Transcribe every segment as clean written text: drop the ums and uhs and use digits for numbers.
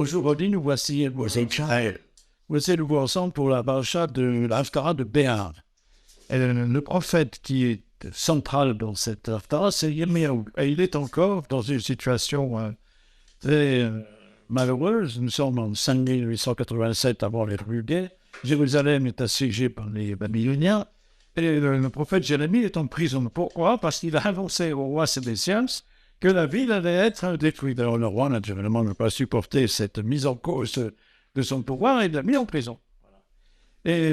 Aujourd'hui, nous voici nous ensemble pour la paracha de l'Haftara de Béar. Et le prophète qui est central dans cette Haftara, c'est Yirmiyahu. Et il est encore dans une situation très malheureuse. Nous sommes en 5887 avant les Ruguets. Jérusalem est assiégée par les Babyloniens. Et le prophète Jérémie est en prison. Pourquoi? Parce qu'il a annoncé au roi Sédécias que la ville allait être détruite. Alors le roi, naturellement, n'a pas supporté cette mise en cause de son pouvoir et l'a mis en prison. Et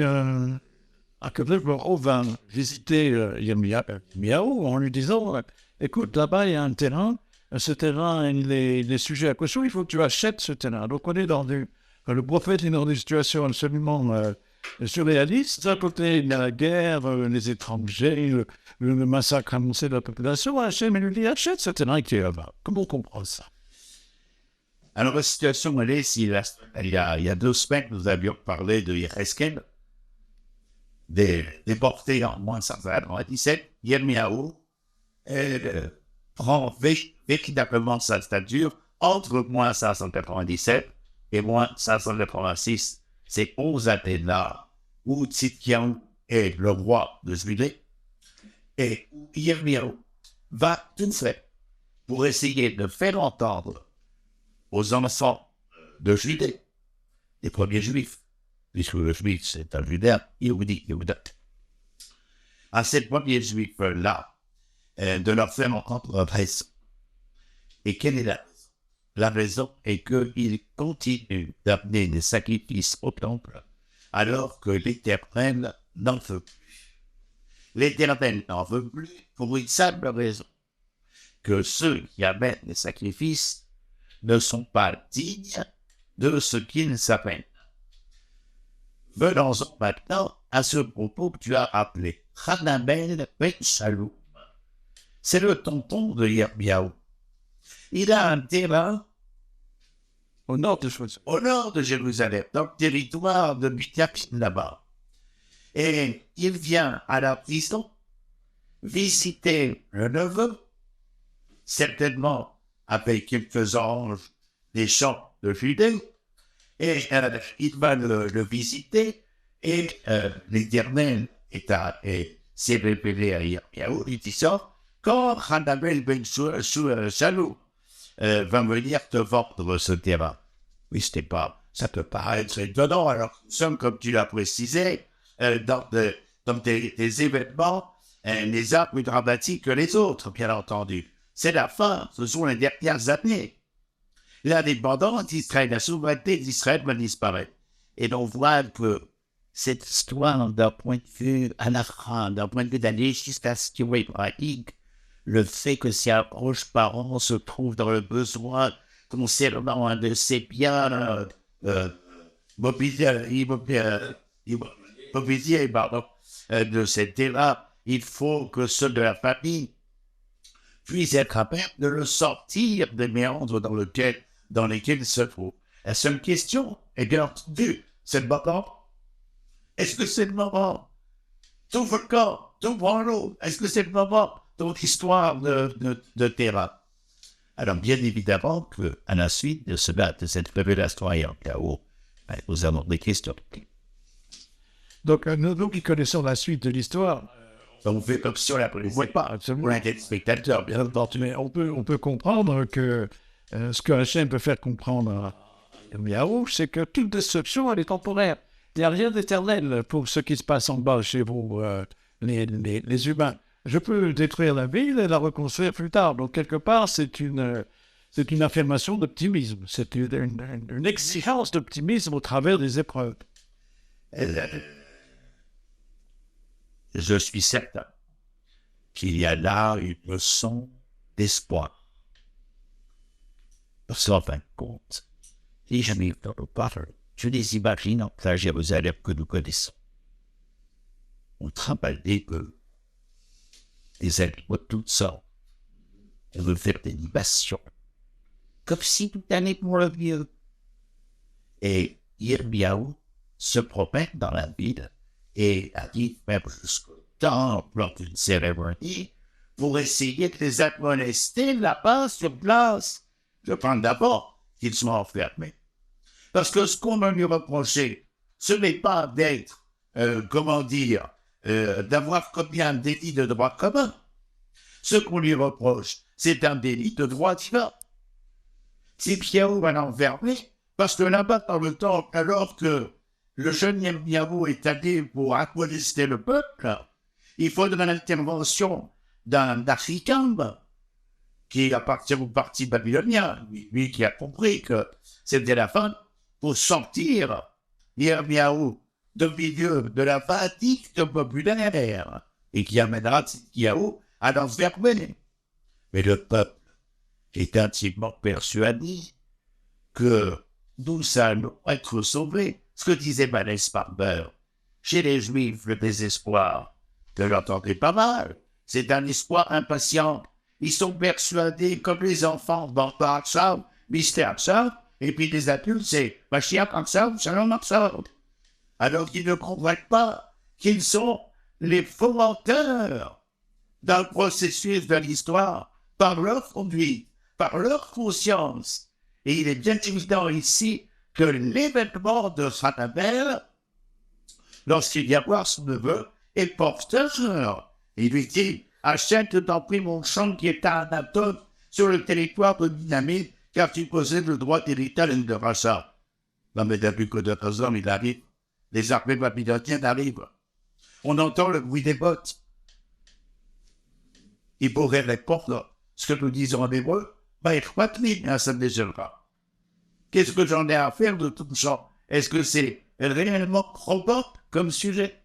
Akadosh Baruch Hu va visiter Yirmiyahu en lui disant écoute, là-bas, il y a un terrain. Ce terrain, il est sujet à caution. Il faut que tu achètes ce terrain. Donc, on est le prophète est dans des situations absolument surréalistes. D'un côté, il y a la guerre, les étrangers, le massacre annoncé de la population. Hachem, il lui dit achète ce terrain qui est là-bas. Comment on comprend ça? Alors, la situation, elle est, il y a 2 semaines, nous avions parlé de Yecheskel, déporté en moins 197, Yirmiyahu prend véritablement sa stature entre moins 597 et moins 586. C'est 11 années-là où Tzidkiyahu est le roi de Judée et où Yirmiyahu va tout faire pour essayer de faire entendre aux enfants de Judée, les premiers juifs, puisque le juif c'est un judéen, Yehuda, à ces premiers juifs-là, de leur faire entendre raison. Et quelle est la raison? La raison est qu'ils continuent d'amener des sacrifices au temple alors que l'Éternel n'en veut plus. L'Éternel n'en veut plus pour une simple raison, que ceux qui amènent les sacrifices ne sont pas dignes de ce qu'ils s'amènent. Venons-en maintenant à ce propos que tu as appelé Hanamel Ben Shalom. C'est le tonton de Yirmiyahu. Il a un terrain au nord de Jérusalem, dans le territoire de Binyamin là-bas. Et il vient à la prison visiter le neveu, certainement avec quelques anges des champs de Judée, et il va le visiter, et l'Éternel s'est révélé à Yirmiyahu, lui disant quand Hanamel Ben Shalom va venir te vendre ce terrain. Oui, ça peut paraître étonnant, alors que nous sommes, comme tu l'as précisé, dans des événements les uns plus dramatiques que les autres, bien entendu. C'est la fin, ce sont les dernières années. L'indépendance d'Israël, la souveraineté d'Israël va disparaître. Et l'on voit que cette histoire, d'un point de vue à la fin, d'un point de vue de la législation hébraïque, le fait que si un proche parent se trouve dans le besoin concernant un de ses biens mobiliers, de ces terrains, il faut que ceux de la famille puissent être capables de le sortir des méandres dans lesquels il se trouve. La seule question est bien entendu, c'est le moment. Est-ce que c'est le moment? Tout le corps, tout le l'eau. Est-ce que c'est le moment dans l'histoire de terrain? Alors, bien évidemment qu'à la suite de cette révélation à Yirmiyahu, nous avons des questions. Donc, nous qui connaissons la suite de l'histoire, on fait comme si on la connaissait pas, pour un spectateur, bien entendu. Mais on peut comprendre que ce que Hachem peut faire comprendre à Yirmiyahu, c'est que toute destruction, elle est temporaire. Il n'y a rien d'éternel pour ce qui se passe en bas chez vous, les humains. Je peux détruire la ville et la reconstruire plus tard. Donc, quelque part, c'est une affirmation d'optimisme. C'est une exigence d'optimisme au travers des épreuves. Je suis certain qu'il y a là une leçon d'espoir. Parce qu'en fin de compte, si jamais dans le parle, je les imagine en la Jérusalem que nous connaissons. On travaille des peu. Des animaux de toutes sortes. On veut faire des libations. Comme si tout allait pour le mieux. Et Yirmiyahu se promène dans la ville et arrive même jusqu'au temple lors d'une cérémonie pour essayer de les admonester là-bas sur place. Je pense d'abord qu'ils sont enfermés. Parce que ce qu'on va lui reprocher, ce n'est pas d'être, d'avoir commis un délit de droit commun. Ce qu'on lui reproche, c'est un délit de droit divin. Si Piao va l'enfermer, parce que là-bas, dans le temps, alors que le jeune Yirmiyahu est allé pour aboliter le peuple, il faudra l'intervention d'un Africain qui appartient au parti babylonien, lui qui a compris que c'était la fin, pour sortir Yirmiyahu du milieu de la vindicte populaire et qui amènera Yirmiyahu à l'enfermer. Mais le peuple est intimement persuadé que nous allons être sauvés. Ce que disait Manès Barber, chez les Juifs, le désespoir, je l'entendais pas mal, c'est un espoir impatient. Ils sont persuadés, comme les enfants, barbares, ça, mystère, ça, et puis les adultes, c'est Mashiach comme ça, Shalom comme ça. Alors qu'ils ne comprennent pas qu'ils sont les fomenteurs d'un processus de l'histoire par leur conduite, par leur conscience. Et il est bien évident ici que l'événement de Sanabel, lorsqu'il vient voir son neveu, est porteur. Il lui dit, achète t'en prie mon champ qui est à Anatot sur le territoire de Dynamite, car tu possèdes le droit d'héritage de rachat. Non mais depuis que 2 ans il arrive, les armées babyloniennes arrivent. On entend le bruit des bottes. Il pourrait répondre ce que nous disons en hébreu, ça ne les pas. Qu'est-ce que j'en ai à faire de tout ça? Est-ce que c'est réellement probant comme sujet?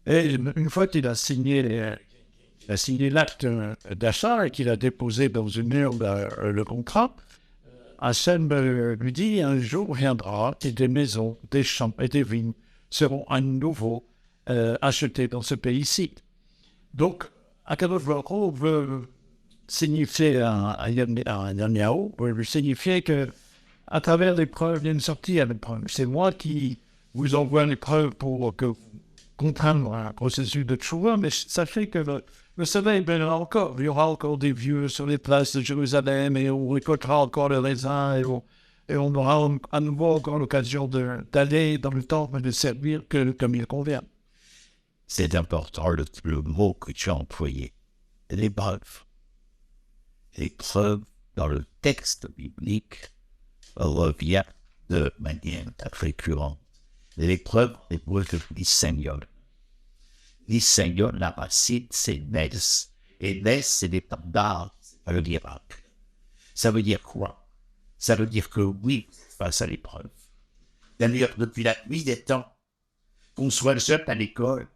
Et une fois qu'il a signé l'acte d'achat et qu'il a déposé dans une urne le contrat, Hachem lui dit un jour viendra et des maisons, des champs et des vignes seront à nouveau achetées dans ce pays-ci. Donc, Akadosh Baruch Hu veut signifier à Yirmiyahu, veut lui signifier que à travers l'épreuve, il y a une sortie à l'épreuve. C'est moi qui vous envoie l'épreuve pour que vous contraindre un processus de tchouva, mais sachez que le soleil brillera encore. Il y aura encore des vieux sur les places de Jérusalem et on récoltera encore le raisin et on aura à nouveau encore l'occasion d'aller dans le temple et de servir comme il convient. C'est important le mot que tu as employé. L'épreuve. L'épreuve dans le texte biblique revient de manière récurrente. L'épreuve est pour le Seigneur. Le Seigneur, la racine, c'est Nes. Et Nes, c'est l'étendard, le miracle. Ça veut dire quoi? Ça veut dire que oui, face à l'épreuve. D'ailleurs, depuis la nuit des temps, qu'on soit jeune à l'école,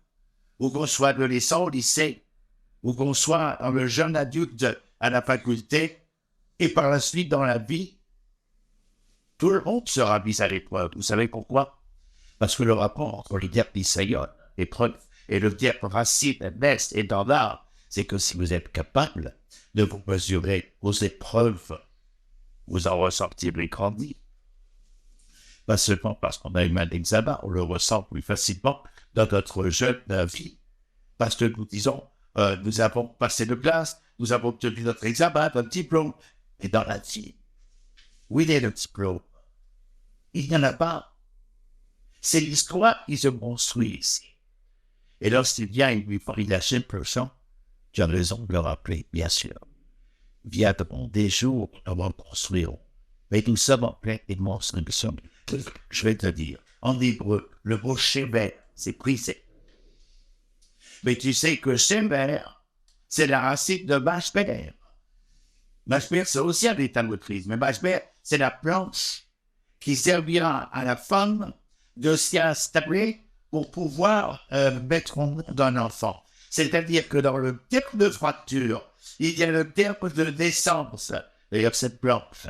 ou qu'on soit adolescent au lycée, ou qu'on soit un jeune adulte à la faculté, et par la suite dans la vie, tout le monde sera mis à l'épreuve. Vous savez pourquoi? Parce que le rapport entre les verbes Nisayon, épreuve, et le verbe racine, nest et d'art, c'est que si vous êtes capable de vous mesurer aux épreuves, vous en ressortirez grandi. Pas seulement parce qu'on a eu un examen, on le ressent plus facilement dans notre jeune vie. Parce que nous disons, nous avons passé de classe, nous avons obtenu notre examen, notre diplôme. Et dans la vie, où il est le diplôme? Il n'y en a pas. C'est l'histoire qui se construit ici. Et lorsqu'il vient et lui parle la simple chant, tu as raison de le rappeler, bien sûr. Viendront des jours où nous allons construire. Mais nous sommes en plein immense mission. Je vais te dire, en hébreu, le mot shemer, c'est brisé. Mais tu sais que shemer, c'est la racine de mashber. Mashber, c'est aussi un état de maîtrise, mais mashber, c'est la planche qui servira à la femme de s'y installer pour pouvoir mettre au monde un enfant. C'est-à-dire que dans le terme de fracture, il y a le terme de naissance. D'ailleurs, cette planche,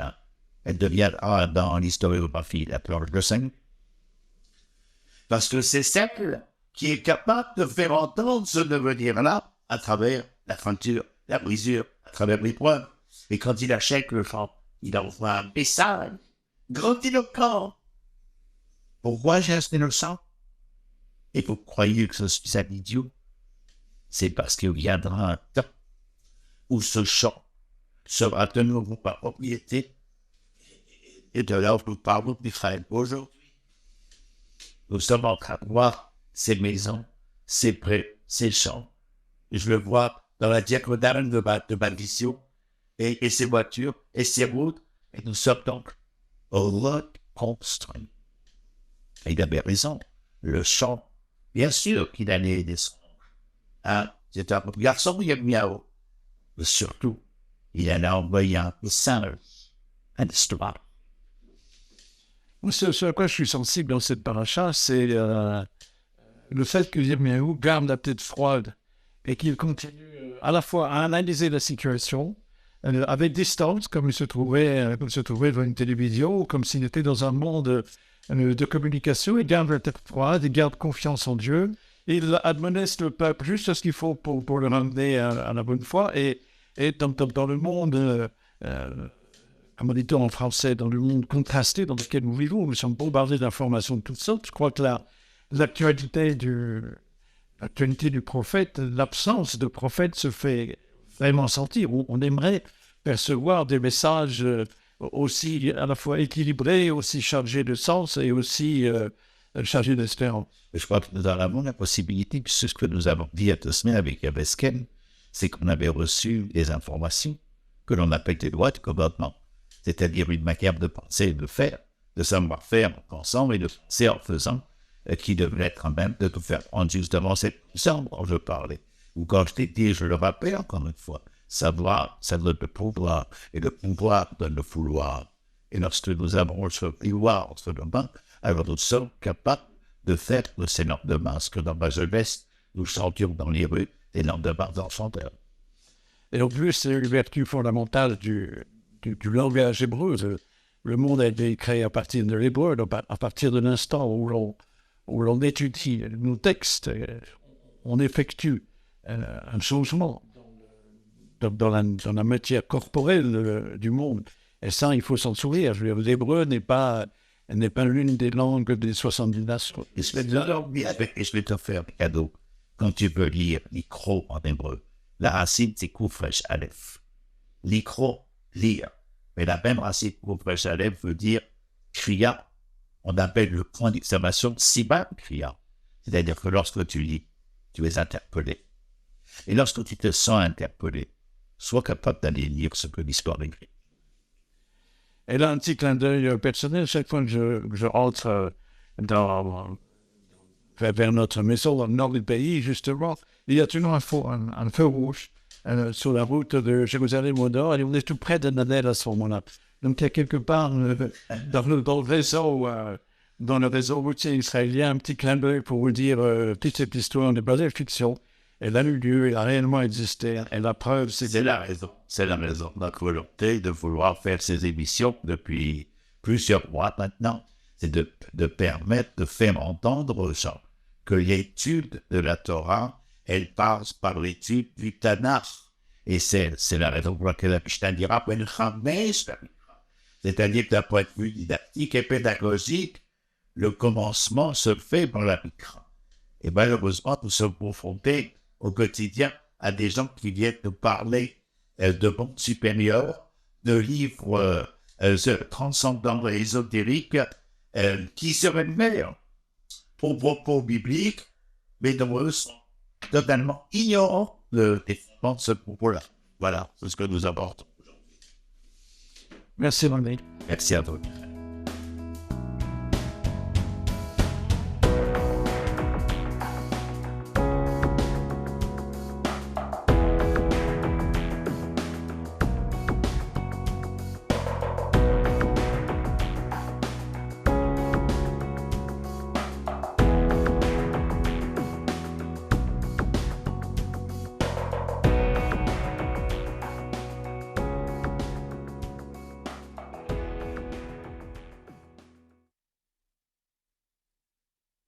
elle deviendra dans l'historiographie la planche de 5. Parce que c'est celle qui est capable de faire entendre ce devenir-là à travers la fracture, la brisure, à travers l'épreuve. Et quand il achète le champ, il envoie un message grandiloquent. Pourquoi j'ai acheté le sang? Et vous croyez que je suis un idiot? C'est parce qu'il viendra un temps où ce champ sera de nouveau ma propriété Et de là, nous parlons d'Israël. Aujourd'hui, nous sommes en train de voir ces maisons, ces prés, ces champs. Et je le vois dans la diagonale de ma vision, et ces voitures, et ces routes. Et nous sommes donc reconstruits. Et il avait raison. Le champ, bien sûr qu'il allait descendre. Hein? C'est un garçon, il y a miaou. Mais surtout, il allait envoyer un message à l'histoire. Ce à quoi je suis sensible dans cette paracha, c'est le fait que Yirmiyahu garde la tête froide et qu'il continue à la fois à analyser la situation avec distance, comme il se trouvait devant une télévision, ou comme s'il était dans un monde de communication. Il garde la tête froide, il garde confiance en Dieu, et il admoneste le peuple juste ce qu'il faut pour le ramener à la bonne foi. Et dans le monde, comme on dit en français, dans le monde contrasté dans lequel nous vivons, nous sommes bombardés d'informations de toutes sortes. Je crois que l'actualité du prophète, l'absence de prophète se fait vraiment sentir. On aimerait percevoir des messages aussi à la fois équilibrés, aussi chargés de sens et aussi chargés d'espérance. Je crois que nous en avons la possibilité, puisque ce que nous avons dit à deux semaines avec Yabesken, c'est qu'on avait reçu des informations que l'on appelle des lois de commandement, c'est-à-dire une manière de penser et de faire, de savoir-faire en pensant et de penser en faisant, qui devrait être en même de tout faire prendre justement cette puissance dont je parlais. Ou quand je t'ai dit, je le rappelle encore une fois, savoir, ça donne le pouvoir, et le pouvoir donne le vouloir. Et lorsque nous avons ce pouvoir en ce moment, alors nous sommes capables de faire de ces lendemains, ce que dans ma jeunesse, nous chantions dans les rues, des lendemains d'enfanteurs. Et en plus, c'est une vertu fondamentale du langage hébreu. Le monde a été créé à partir de l'hébreu, à partir de l'instant où l'on étudie nos textes, on effectue un changement dans la matière corporelle du monde. Et ça, il faut s'en souvenir. Je veux dire, l'hébreu n'est pas l'une des langues des 70 nations. Et je vais te faire un cadeau. Quand tu veux lire l'ikro en hébreu, la racine, c'est koufresh aleph. L'ikro, lire. Mais la même racine koufresh aleph veut dire kriya. On appelle le point d'exclamation siba kriya. C'est-à-dire que lorsque tu lis, tu es interpellé. Et lorsque tu te sens interpellé, sois capable d'aller lire ce que l'histoire écrit. Et là, un petit clin d'œil personnel, chaque fois que je rentre vers notre maison dans le nord du pays, justement, il y a toujours un feu rouge sur la route de Jérusalem au nord, et on est tout près de Nanel à ce moment-là. Donc, il y a quelque part dans le réseau routier israélien, un petit clin d'œil pour vous dire toute cette histoire n'est pas de fiction. Elle a eu lieu, elle a réellement existé, et la preuve, c'est la raison. C'est la raison. Notre volonté de vouloir faire ces émissions depuis plusieurs mois maintenant, c'est de permettre de faire entendre aux gens que l'étude de la Torah, elle passe par l'étude du Tanakh. Et c'est la raison pour laquelle la Mishnah dira c'est-à-dire que d'un point de vue didactique et pédagogique, le commencement se fait par la Mikra. Et malheureusement, nous sommes confrontés au quotidien à des gens qui viennent nous parler de mondes supérieurs, de livres transcendants et ésotériques qui seraient meilleurs pour propos bibliques, mais dont eux sont totalement ignorants des fondements de ce propos-là. Voilà, c'est ce que nous apportons aujourd'hui. Merci, René. Merci à vous.